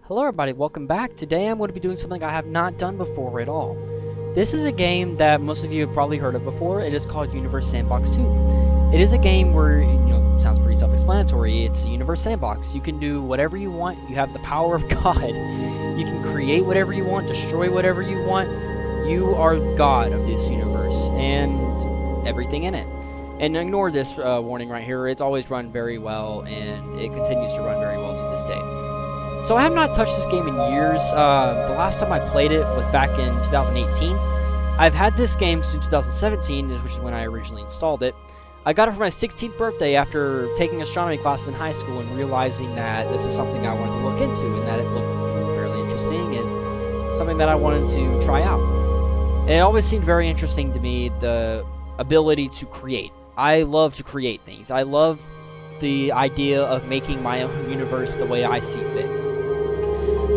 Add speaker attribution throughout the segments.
Speaker 1: Hello everybody, welcome back. Today I'm going to be doing something I have not done before at all. This is a game that most of you have probably heard of before. It is called Universe Sandbox 2. It is a game where, sounds pretty self-explanatory. It's a Universe Sandbox. You can do whatever you want. You have the power of God. You can create whatever you want, destroy whatever you want. You are God of this universe and everything in it. And ignore this warning right here. It's always run very well, and it continues to run very well to this day. So I have not touched this game in years. The last time I played it was back in 2018. I've had this game since 2017, which is when I originally installed it. I got it for my 16th birthday after taking astronomy classes in high school and realizing that this is something I wanted to look into and that it looked fairly interesting and something that I wanted to try out. And it always seemed very interesting to me, the ability to create. I love to create things. I love the idea of making my own universe the way I see fit.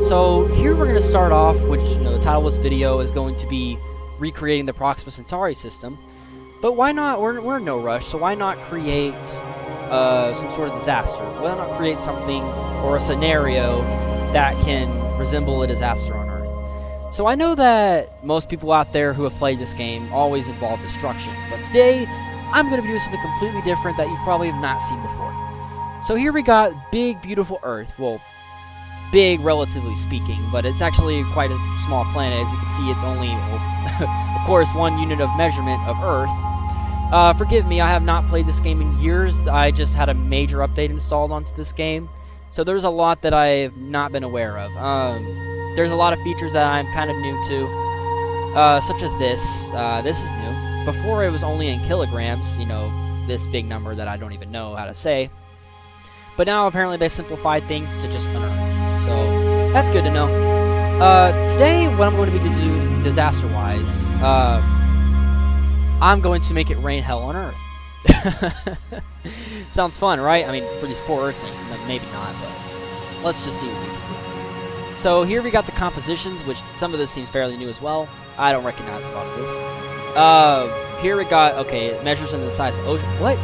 Speaker 1: So here we're going to start off, which the title of this video is going to be recreating the Proxima Centauri system. But why not? We're in no rush, so why not create some sort of disaster? Why not create something or a scenario that can resemble a disaster on Earth? So I know that most people out there who have played this game always involve destruction, but today I'm going to be doing something completely different that you probably have not seen before. So here we got big, beautiful Earth. Well, big, relatively speaking, but it's actually quite a small planet. As you can see, it's only, of course, 1 unit of measurement of Earth. Forgive me, I have not played this game in years. I just had a major update installed onto this game, so there's a lot that I have not been aware of. There's a lot of features that I'm kind of new to, such as this. This is new. Before it was only in kilograms, this big number that I don't even know how to say. But now apparently they simplified things to just an Earth. So that's good to know. Today, what I'm going to be doing disaster-wise, I'm going to make it rain hell on Earth. Sounds fun, right? I mean, for these poor Earthlings, maybe not, but let's just see what we can do. So here we got the compositions, which some of this seems fairly new as well. I don't recognize a lot of this. Here we got, okay, it measures in the size of ocean. What?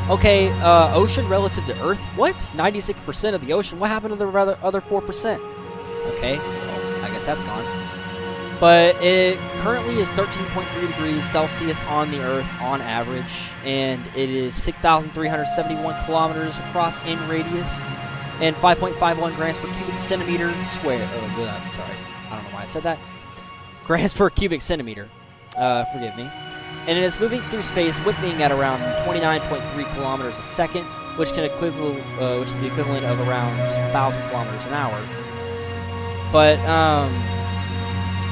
Speaker 1: Okay, ocean relative to Earth? What? 96% of the ocean? What happened to the other 4%? Okay, well, I guess that's gone. But it currently is 13.3 degrees Celsius on the Earth on average, and it is 6,371 kilometers across in radius, and 5.51 grams per cubic centimeter square. Oh, sorry, I don't know why I said that. Grams per cubic centimeter. Forgive me. And it is moving through space, whipping at around 29.3 kilometers a second, which is the equivalent of around 1,000 kilometers an hour. But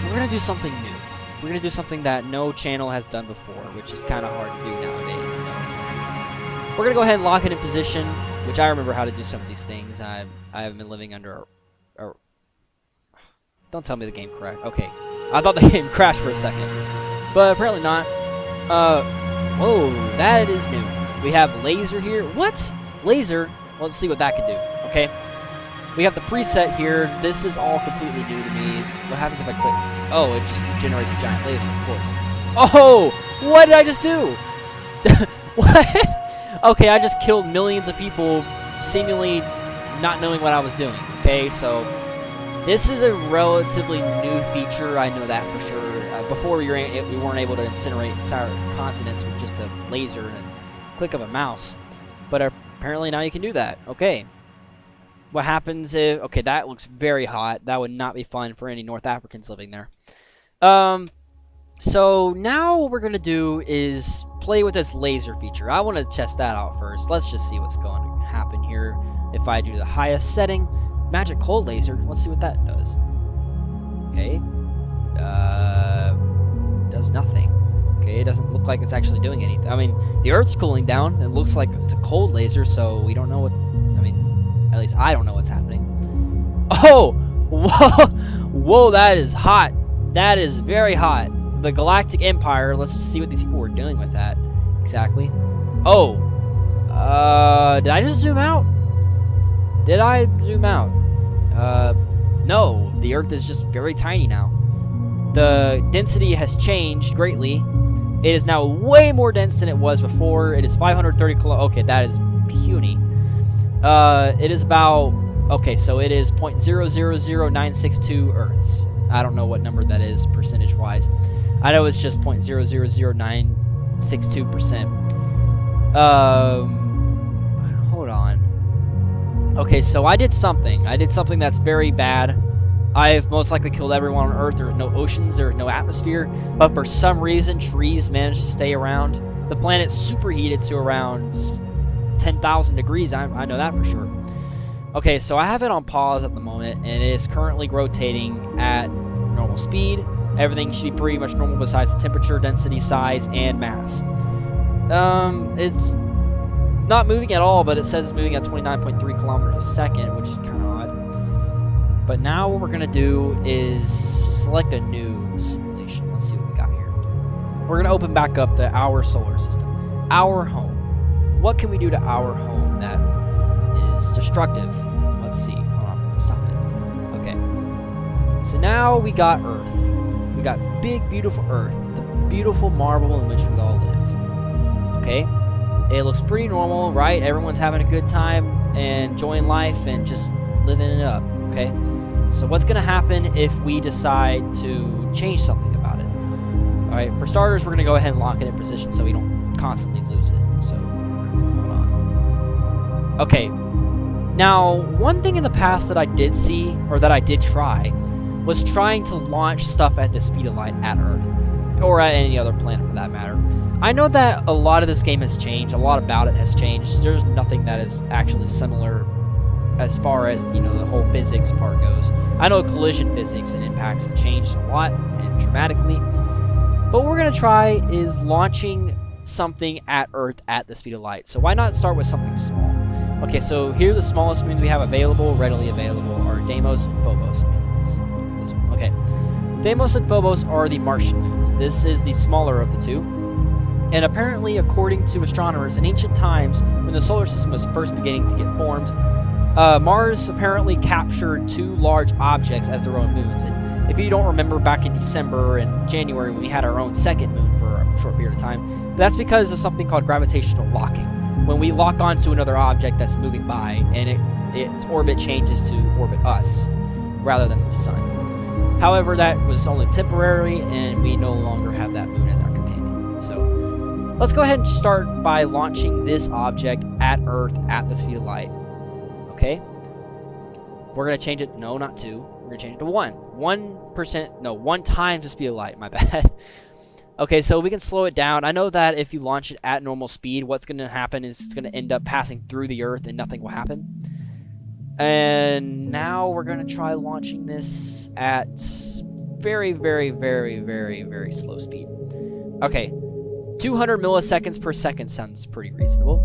Speaker 1: we're gonna do something new. We're gonna do something that no channel has done before, which is kind of hard to do nowadays. We're gonna go ahead and lock it in position, which I remember how to do some of these things. I haven't been living under a don't tell me the game crashed. Okay, I thought the game crashed for a second, but apparently not. Whoa, that is new. We have laser here. What? Laser? Well, let's see what that can do. Okay. We have the preset here. This is all completely new to me. What happens if I click? Oh, it just generates a giant laser, of course. Oh! What did I just do? What? Okay, I just killed millions of people, seemingly not knowing what I was doing. Okay, so this is a relatively new feature. I know that for sure. Before we weren't able to incinerate entire continents with just a laser and a click of a mouse. But apparently now you can do that. Okay. What happens if... Okay, that looks very hot. That would not be fun for any North Africans living there. So now what we're going to do is play with this laser feature. I want to test that out first. Let's just see what's going to happen here. If I do the highest setting, magic cold laser, let's see what that does. Okay. Does nothing. Okay, it doesn't look like it's actually doing anything. I mean, the Earth's cooling down. It looks like it's a cold laser, so we don't know what... I mean, at least I don't know what's happening. Oh! Whoa! Whoa, that is hot. That is very hot. The Galactic Empire. Let's just see what these people were doing with that. Exactly. Oh! Did I just zoom out? Did I zoom out? No. The Earth is just very tiny now. The density has changed greatly. It is now way more dense than it was before. It is 530 kilo. Okay, that is puny. It is about Okay, so it is 0.000962 Earths. I don't know what number that is percentage-wise. I know it's just 0.000962%. Hold on. Okay, so I did something. I did something that's very bad. I've most likely killed everyone on Earth. There's no oceans, there's no atmosphere, but for some reason, trees managed to stay around. The planet's superheated to around 10,000 degrees. I know that for sure. Okay, so I have it on pause at the moment, and it is currently rotating at normal speed. Everything should be pretty much normal besides the temperature, density, size, and mass. It's not moving at all, but it says it's moving at 29.3 kilometers a second, which is kind of odd. But now what we're going to do is select a new simulation. Let's see what we got here. We're going to open back up our solar system. Our home. What can we do to our home that is destructive? Let's see. Hold on. Stop it. Okay. So now we got Earth. We got big, beautiful Earth. The beautiful marble in which we all live. Okay. It looks pretty normal, right? Everyone's having a good time and enjoying life and just living it up. Okay. So what's going to happen if we decide to change something about it? All right. For starters, we're going to go ahead and lock it in position so we don't constantly lose it. So hold on. Okay. Now, one thing in the past that I did see, or that I did try, was trying to launch stuff at the speed of light at Earth, or at any other planet for that matter. I know that a lot of this game has changed. A lot about it has changed. There's nothing that is actually similar as far as, you know, the whole physics part goes. I know collision physics and impacts have changed a lot and dramatically. But what we're going to try is launching something at Earth at the speed of light. So why not start with something small? Okay, so here are the smallest moons we have available, readily available, are Deimos and Phobos. Okay. Deimos and Phobos are the Martian moons. This is the smaller of the two. And apparently, according to astronomers, in ancient times, when the solar system was first beginning to get formed, Mars apparently captured two large objects as their own moons. And if you don't remember, back in December and January, when we had our own second moon for a short period of time, that's because of something called gravitational locking. When we lock onto another object that's moving by, and its orbit changes to orbit us, rather than the sun. However, that was only temporary, and we no longer have that moon as our companion. So, let's go ahead and start by launching this object at Earth at the speed of light. Okay? We're going to change it, no, not 2. We're going to change it to 1. 1%, no, 1 times the speed of light, my bad. Okay, so we can slow it down. I know that if you launch it at normal speed, what's going to happen is it's going to end up passing through the Earth and nothing will happen. And now we're going to try launching this at very, very, very, very, very slow speed. Okay, 200 milliseconds per second sounds pretty reasonable.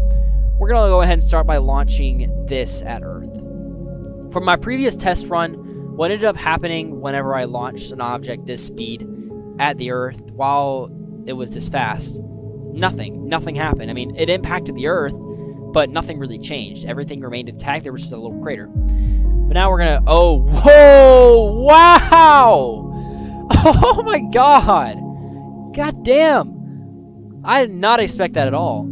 Speaker 1: We're going to go ahead and start by launching this at Earth. From my previous test run, what ended up happening whenever I launched an object this speed at the Earth while it was this fast, nothing happened. I mean, it impacted the Earth, but nothing really changed. Everything remained intact. There was just a little crater. But now we're gonna, oh, whoa, wow! Oh my god! God damn! I did not expect that at all.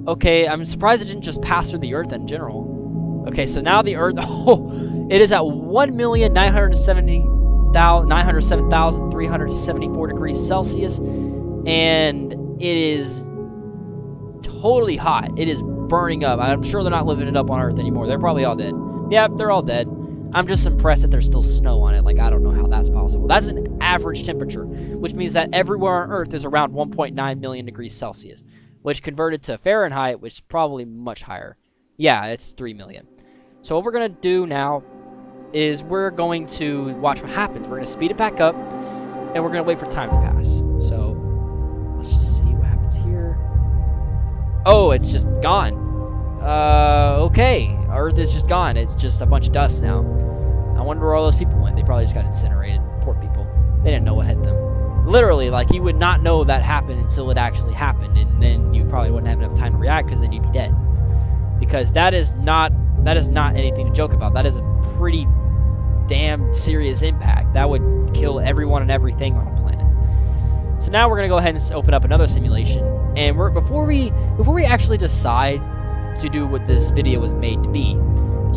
Speaker 1: Okay, I'm surprised it didn't just pass through the Earth in general. Okay, so now the Earth, oh, it is at 1,907,374 degrees Celsius, and it is totally hot. It is burning up. I'm sure they're not living it up on Earth anymore. They're probably all dead. Yep, they're all dead. I'm just impressed that there's still snow on it. Like, I don't know how that's possible. That's an average temperature, which means that everywhere on Earth is around 1.9 million degrees Celsius, which converted to Fahrenheit, which is probably much higher. Yeah, it's 3 million. So what we're going to do now is we're going to watch what happens. We're going to speed it back up, and we're going to wait for time to pass. So let's just see what happens here. Oh, it's just gone. Okay. Earth is just gone. It's just a bunch of dust now. I wonder where all those people went. They probably just got incinerated. Poor people. They didn't know what hit them. Literally, like, you would not know that happened until it actually happened, and then you probably wouldn't have enough time to react because then you'd be dead. Because that is not anything to joke about. That is a pretty damn serious impact. That would kill everyone and everything on a planet. So now we're going to go ahead and open up another simulation. And before we actually decide to do what this video was made to be,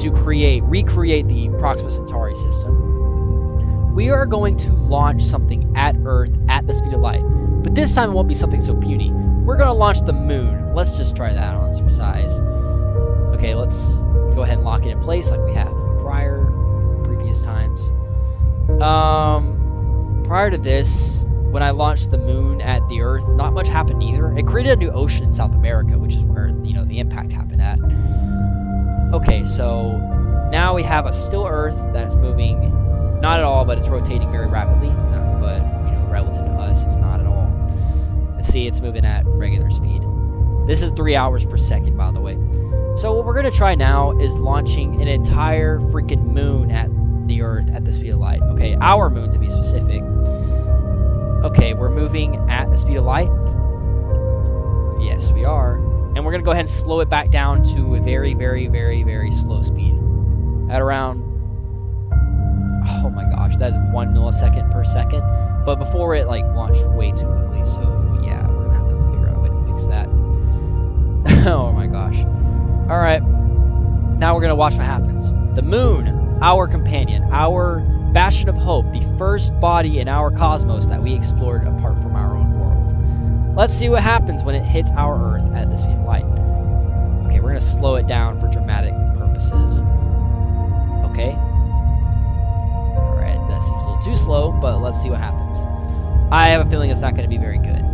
Speaker 1: to recreate the Proxima Centauri system, we are going to launch something at Earth at the speed of light. But this time it won't be something so puny. We're going to launch the moon. Let's just try that on for size. Okay, let's go ahead and lock it in place like we have previous times. Prior to this, when I launched the moon at the Earth, not much happened either. It created a new ocean in South America, which is where, you know, the impact happened at. Okay, so now we have a still Earth that's moving, not at all, but it's rotating very rapidly. But, you know, relative to us, it's not at all. And see, it's moving at regular speed. This is 3 hours per second, by the way. So what we're going to try now is launching an entire freaking moon at the Earth at the speed of light. Okay, our moon to be specific. Okay, we're moving at the speed of light. Yes, we are. And we're going to go ahead and slow it back down to a very, very, very, very slow speed. At around... oh my gosh, that is 1 millisecond per second. But before it, like, launched way too quickly. So, yeah, we're going to have to figure out a way to fix that. Oh my gosh. Alright. Now we're going to watch what happens. The moon, our companion, our bastion of hope, the first body in our cosmos that we explored apart from our own world. Let's see what happens when it hits our Earth at the speed of light. Okay, we're going to slow it down for dramatic purposes. Okay. Alright, that seems a little too slow, but let's see what happens. I have a feeling it's not going to be very good.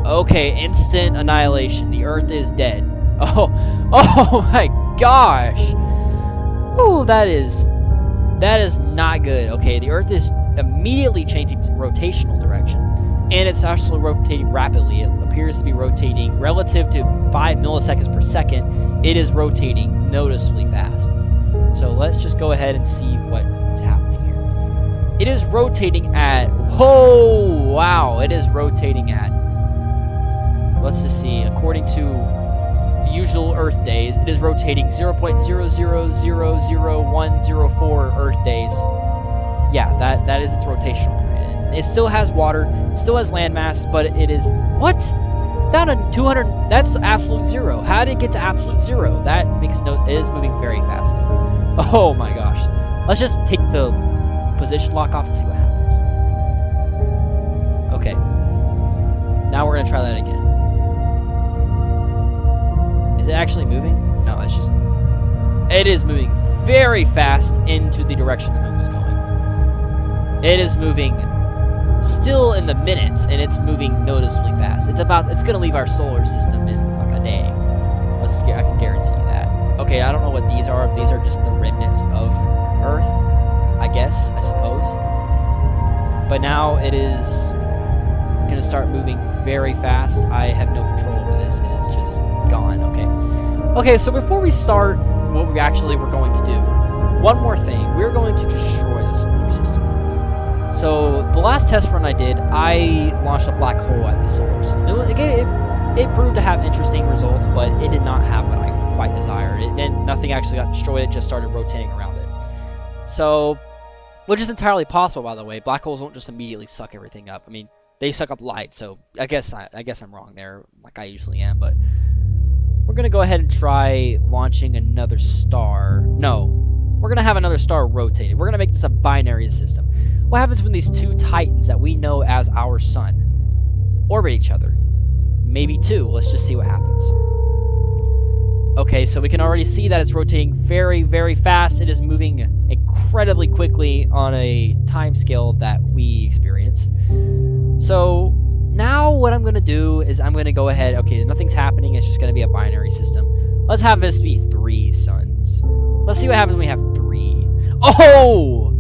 Speaker 1: Okay, instant annihilation. The Earth is dead. Oh my gosh. Oh, that is not good. Okay, the Earth is immediately changing rotational direction, and it's actually rotating rapidly. It appears to be rotating relative to 5 milliseconds per second. It is rotating noticeably fast. So let's just go ahead and see what is happening here. It is rotating at, whoa, wow, it is rotating at, let's just see, according to usual Earth days, it is rotating 0.0000104 Earth days. Yeah, that is its rotational period. And it still has water, still has landmass, but it is, what? Down to 200, that's absolute zero. How did it get to absolute zero? That makes no, it is moving very fast though. Oh my gosh. Let's just take the position lock off and see what happens. Okay. Now we're gonna try that again. Is it actually moving? No, it's just... it is moving very fast into the direction the moon was going. It is moving still in the minutes, and it's moving noticeably fast. It's going to leave our solar system in like a day. I can guarantee you that. Okay, I don't know what these are. These are just the remnants of Earth, I guess, I suppose. But now it is going to start moving very fast. I have no control over this. It is just gone. Okay, so before we start what we actually were going to do, one more thing. We're going to destroy the solar system. So the last test run I did, I launched a black hole at the solar system. It proved to have interesting results, but it did not have what I quite desired. Nothing actually got destroyed. It just started rotating around it. So, which is entirely possible, by the way. Black holes don't just immediately suck everything up. I mean, they suck up light, so I guess I'm wrong there, like I usually am, but we're going to go ahead and try launching another star. No, we're going to have another star rotated. We're going to make this a binary system. What happens when these two titans that we know as our sun orbit each other? Maybe two. Let's just see what happens. Okay, so we can already see that it's rotating very, very fast. It is moving incredibly quickly on a time scale that we experience. So now what I'm going to do is I'm going to go ahead. Okay, nothing's happening. It's just going to be a binary system. Let's have this be 3 suns. Let's see what happens when we have 3. Oh!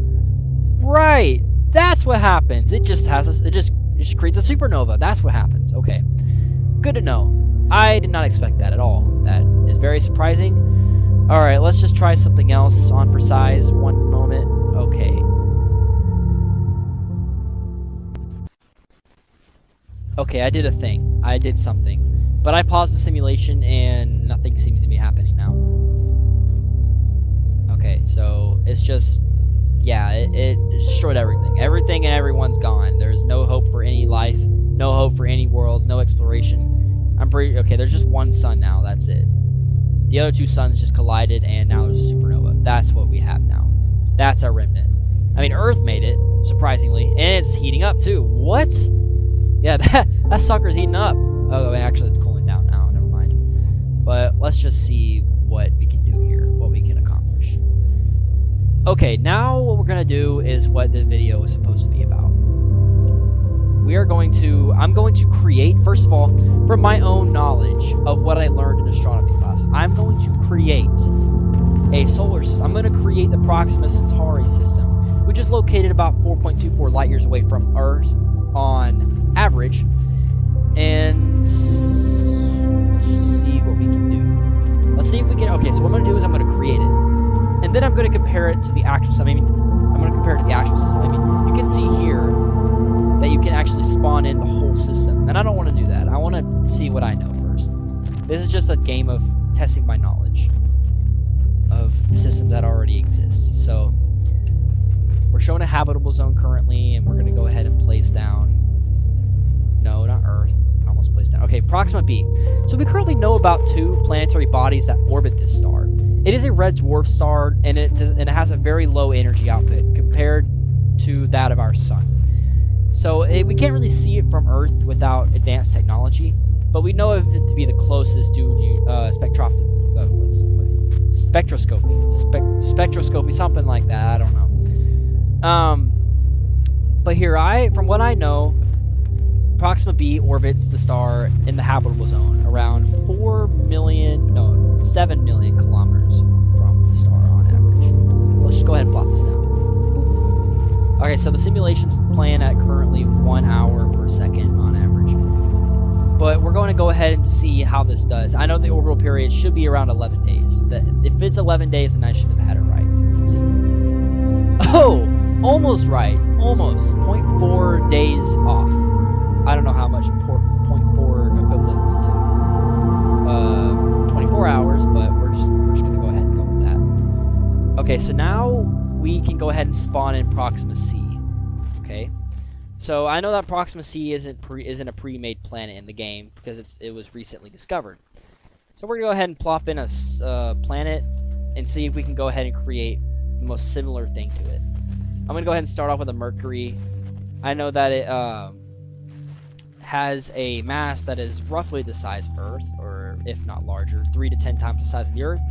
Speaker 1: Right! That's what happens. It just creates a supernova. That's what happens. Okay. Good to know. I did not expect that at all. That is very surprising. Alright, let's just try something else on for size. One moment. Okay. Okay, I did a thing. I did something. But I paused the simulation and nothing seems to be happening now. Okay, so it's just... yeah, it destroyed everything. Everything and everyone's gone. There's no hope for any life. No hope for any worlds. No exploration. I'm pretty... okay, there's just one sun now. That's it. The other two suns just collided, and now there's a supernova. That's what we have now. That's our remnant. I mean, Earth made it, surprisingly, and it's heating up too. What? Yeah, that sucker's heating up. Oh, actually, it's cooling down now. Never mind. But let's just see what we can do here, what we can accomplish. Okay, now what we're gonna do is what the video is supposed to be about. I'm going to create, first of all, from my own knowledge of what I learned in astronomy class, I'm going to create a solar system. I'm going to create the Proxima Centauri system, which is located about 4.24 light years away from Earth on average. And let's just see what we can do. Let's see if we can, okay, so what I'm going to do is I'm going to create it. And then I'm going to compare it to the actual system. I mean, I'm going to compare it to the actual system. I mean, you can see here that you can actually spawn in the whole system. And I don't want to do that. I want to see what I know first. This is just a game of testing my knowledge of systems that already exist. So we're showing a habitable zone currently, and we're going to go ahead and place down. No, not Earth. I almost placed down. Okay, Proxima B. So we currently know about 2 planetary bodies that orbit this star. It is a red dwarf star, and it has a very low energy output compared to that of our sun. So we can't really see it from Earth without advanced technology, but we know it to be the closest due to spectroscopy, something like that. I don't know. But here, from what I know, Proxima B orbits the star in the habitable zone around 7 million kilometers from the star on average. So let's just go ahead and plot this down. Okay, so the simulation's playing at currently 1 hour per second on average. But we're going to go ahead and see how this does. I know the orbital period should be around 11 days. If it's 11 days, then I should have had it right. Let's see. Oh! Almost right. Almost. 0.4 days off. I don't know how much 0.4 equivalents to 24 hours, but we're just going to go ahead and go with that. Okay, so now we can go ahead and spawn in Proxima C. Okay, so I know that Proxima C isn't a pre-made planet in the game because it was recently discovered. So we're gonna go ahead and plop in a planet and see if we can go ahead and create the most similar thing to it. I'm gonna go ahead and start off with a Mercury. I know that it has a mass that is roughly the size of Earth, or if not larger, 3 to 10 times the size of the Earth.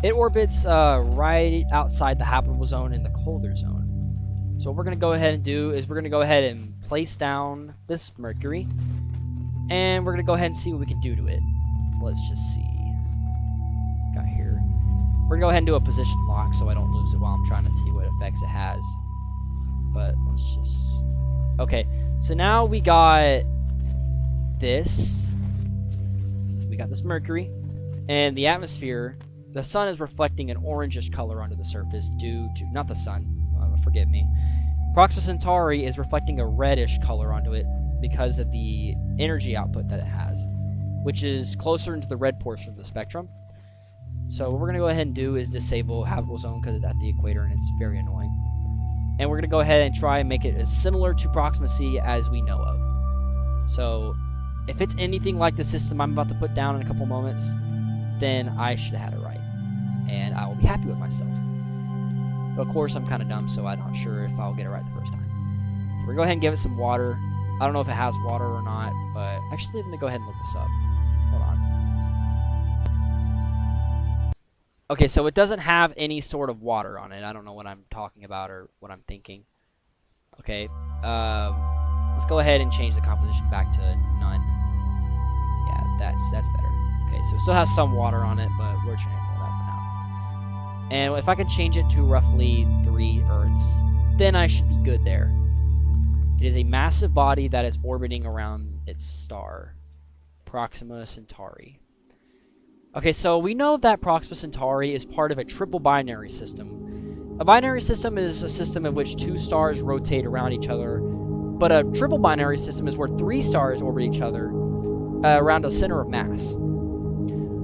Speaker 1: It orbits right outside the habitable zone in the colder zone. So what we're going to go ahead and do is we're going to go ahead and place down this Mercury. And we're going to go ahead and see what we can do to it. Let's just see. Got here. We're going to go ahead and do a position lock so I don't lose it while I'm trying to see what effects it has. But let's just... Okay, so now we got this. We got this Mercury. And the atmosphere... The sun is reflecting an orangish color onto the surface due to... Not the sun. Forgive me. Proxima Centauri is reflecting a reddish color onto it because of the energy output that it has, which is closer into the red portion of the spectrum. So what we're going to go ahead and do is disable habitable zone because it's at the equator and it's very annoying. And we're going to go ahead and try and make it as similar to Proxima C as we know of. So if it's anything like the system I'm about to put down in a couple moments, then I should have had it right. And I will be happy with myself. But of course, I'm kind of dumb, so I'm not sure if I'll get it right the first time. So we're going to go ahead and give it some water. I don't know if it has water or not, but actually, let me go ahead and look this up. Hold on. Okay, so it doesn't have any sort of water on it. I don't know what I'm talking about or what I'm thinking. Okay, let's go ahead and change the composition back to none. Yeah, that's better. Okay, so it still has some water on it, but we're trying to ignore that for now. And if I can change it to roughly 3 Earths, then I should be good there. It is a massive body that is orbiting around its star, Proxima Centauri. Okay, so we know that Proxima Centauri is part of a triple binary system. A binary system is a system in which 2 stars rotate around each other, but a triple binary system is where 3 stars orbit each other around a center of mass.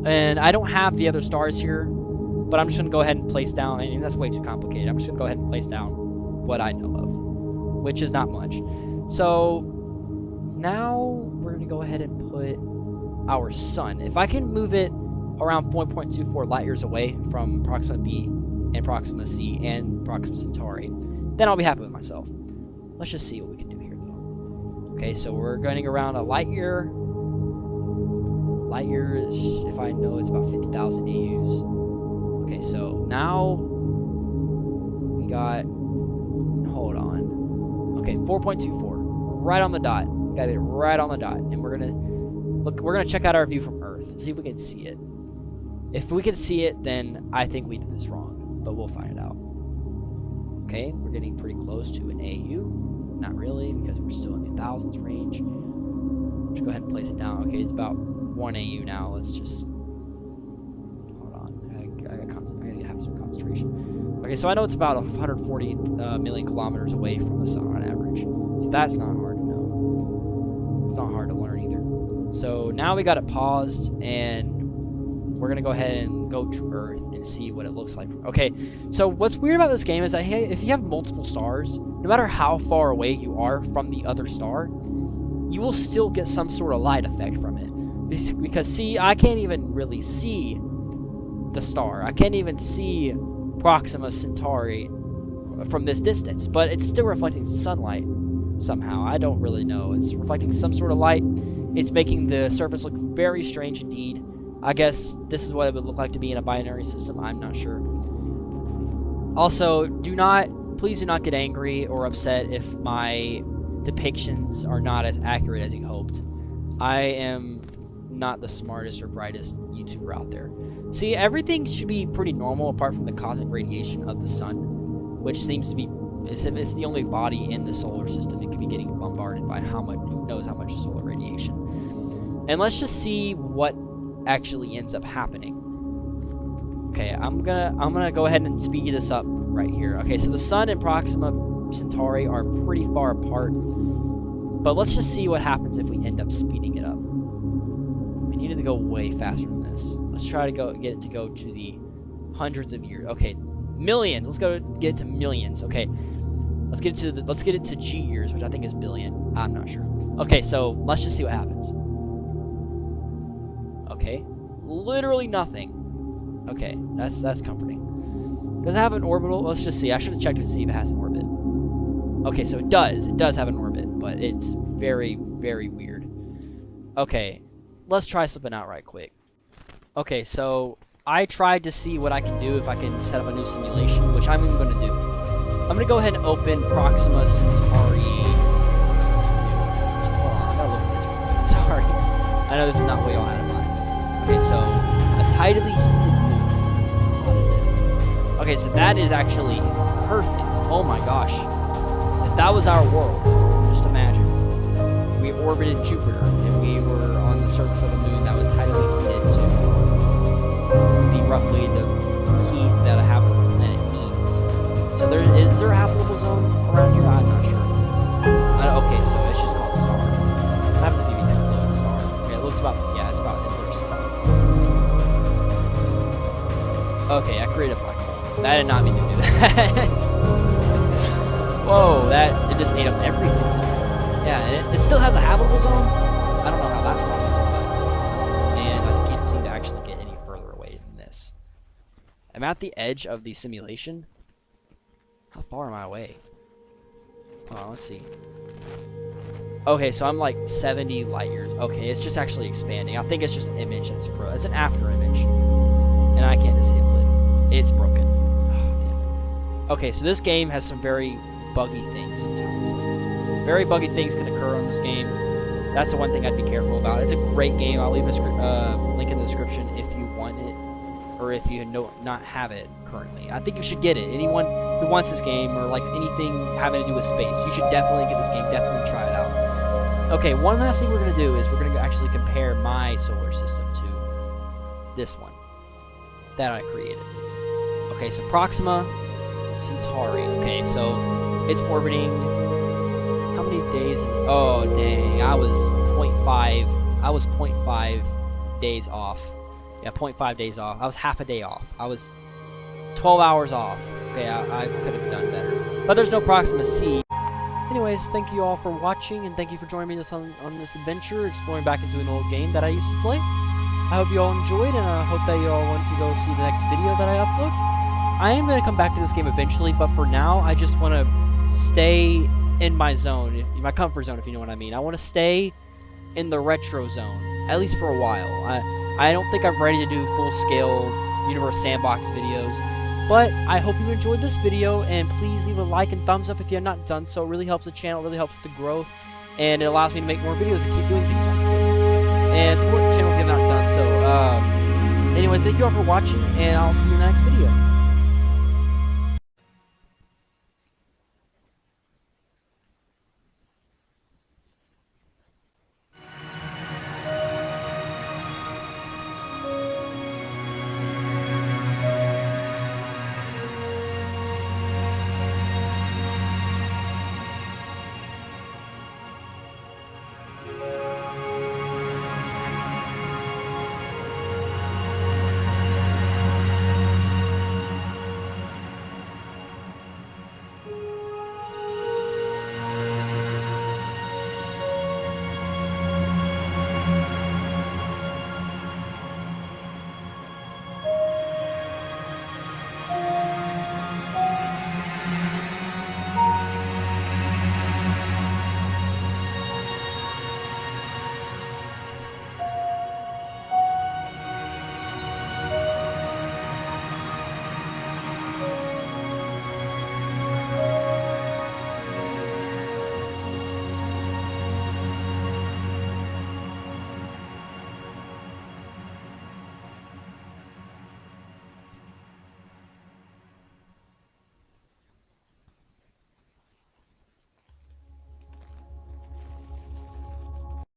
Speaker 1: And I don't have the other stars here, but I'm just going to go ahead and place down, and that's way too complicated. I'm just going to go ahead and place down what I know of, which is not much. So now we're going to go ahead and put our sun. If I can move it around 4.24 light years away from Proxima B and Proxima C and Proxima Centauri, then I'll be happy with myself. Let's just see what we can do here, though. Okay, so we're going around a light year. Light year is, if I know, it's about 50,000 AUs. Okay, so now we got, hold on. Okay, 4.24, right on the dot. Got it right on the dot, and we're gonna check out our view from Earth, see if we can see it. If we can see it, then I think we did this wrong, but we'll find it out. Okay, we're getting pretty close to an AU. Not really, because we're still in the thousands range. Let's go ahead and place it down. Okay, it's about 1 AU now. Let's just hold on. I gotta have some concentration. Okay, so I know it's about 140 million kilometers away from the sun on average. So that's not hard to know. It's not hard to learn either. So now we got it paused, and we're gonna go ahead and go to Earth and see what it looks like. Okay, so what's weird about this game is that, hey, if you have multiple stars, no matter how far away you are from the other star, you will still get some sort of light effect from it. Because, see, I can't even really see the star. I can't even see Proxima Centauri from this distance, but it's still reflecting sunlight somehow. I don't really know. It's reflecting some sort of light. It's making the surface look very strange indeed. I guess this is what it would look like to be in a binary system. I'm not sure. Also, please do not get angry or upset if my depictions are not as accurate as you hoped. I am not the smartest or brightest YouTuber out there. See, everything should be pretty normal apart from the cosmic radiation of the sun, which seems to be, as if it's the only body in the solar system it could be getting bombarded by who knows how much solar radiation. And let's just see what actually ends up happening. Okay, I'm gonna go ahead and speed this up right here. Okay, so the sun and Proxima Centauri are pretty far apart, but let's just see what happens if we end up speeding it up. We needed to go way faster than this. Let's try to get it to go to the hundreds of years. Okay, millions. Let's get it to millions. Okay, let's get it to G years, which I think is billion. I'm not sure. Okay, so let's just see what happens. Okay, literally nothing. Okay, that's comforting. Does it have an orbital? Let's just see. I should have checked to see if it has an orbit. Okay, so it does. It does have an orbit, but it's very, very weird. Okay, let's try something out right quick. Okay, so I tried to see what I can do if I can set up a new simulation, which I'm going to do. I'm going to go ahead and open Proxima Centauri. Hold on, I gotta look at this real quick. Sorry. I know this is not what y'all had in mind. Okay, so a tidally heated moon. What is it? Okay, so that is actually perfect. Oh my gosh. If that was our world, just imagine. We orbited Jupiter and we were on the surface of a moon that was tidally heated to be roughly the heat that a habitable planet needs. So is there a habitable zone around here? I'm not sure. Okay, so it's just called star. It happens to be an explode star. Okay, it looks about, yeah, it's our star. Okay, I created a black hole. That did not mean to do that. Whoa, it just ate up everything. Yeah, and it still has a habitable zone. I don't know how that's possible, but, and I can't seem to actually get any further away than this. I'm at the edge of the simulation. How far am I away? Hold on, let's see. Okay, so I'm like 70 light years. Okay, it's just actually expanding. I think it's just an image. It's an after image, and I can't disable it. It's broken. Oh, damn it. Okay, so this game has some very buggy things sometimes. Like, very buggy things can occur on this game. That's the one thing I'd be careful about. It's a great game. I'll leave a link in the description if you want it, or if you not have it currently. I think you should get it. Anyone who wants this game or likes anything having to do with space, you should definitely get this game. Definitely try it out. Okay, one last thing we're going to do is we're going to actually compare my solar system to this one that I created. Okay, so Proxima Centauri. Okay, so it's orbiting. How many days? Oh, dang. I was 0.5 days off. Yeah, 0.5 days off. I was half a day off. I was 12 hours off. Okay, I could have done better. But there's no Proxima C. Anyways, thank you all for watching, and thank you for joining me on this adventure, exploring back into an old game that I used to play. I hope you all enjoyed, and I hope that you all want to go see the next video that I upload. I am going to come back to this game eventually, but for now, I just want to stay in my zone, my comfort zone, if you know what I mean. I want to stay in the retro zone, at least for a while. I don't think I'm ready to do full-scale Universe Sandbox videos, but I hope you enjoyed this video, and please leave a like and thumbs up if you have not done so. It really helps the channel, it really helps the growth, and it allows me to make more videos and keep doing things like this. And support the channel if you have not done so. Anyways, thank you all for watching, and I'll see you in the next video.